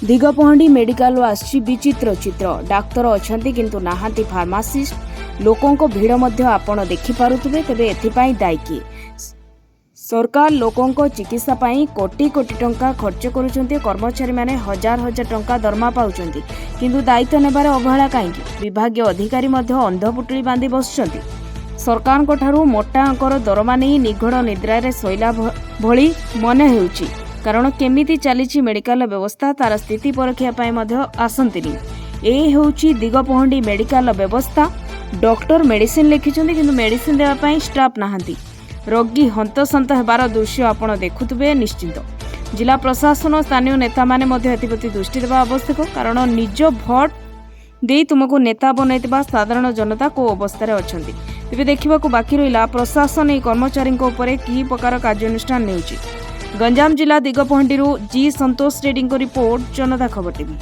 Digapahandi medical आसी विचित्र चित्र। डाक्तर अछंती किंतु नाहांती फार्मासिस्ट। लोकों को भीड़ मध्य आपण देखि पारुथिबे। तेबे एथिपाई दायी किए? सरकार लोकों को चिकित्सा पाई कोटी कोटी टंका खर्च करुछंती। कर्मचारी माने हजार हजार टंका दरमा पाउछंती, किंतु दायित्व नेबार अवहेला काहेकि? विभागीय अधिकारी मध्य अंधपुटुली बांधी बसुछंती। सरकार ठारू मोटा अंकर दरमा नहीं निघड़ निद्रारे शोइला भली मन हेउछि। कारण केमिति चलीछि मेडिकल व्यवस्था तार स्थिति परीक्षा आसंतिनी। ए हेउछि दिगपहंडी मेडिकल व्यवस्था। डॉक्टर मेडिसिन लिखिछंती, किंतु मेडिसिन देवा पई स्टाफ नाहांती। रोगी हंतसंत हेबार दृश्य आपण देखुथिबे निश्चिंत। जिला प्रशासन और स्थानीय नेता माने मध्य एथिप्रति दृष्टि देवा आवश्यक। कारण निज भोट दे तुमको नेता बनैतिबा साधारण जनता को अवस्था अछंती। तेबे देखिबाकू बाकी रहिला प्रशासन ए कर्मचारी उपरे की प्रकार कार्यानुष्ठान नेउछि। गंजाम जिला दिगपहंडी जी संतोष रेड्डी रिपोर्ट, जनता खबर टीवी।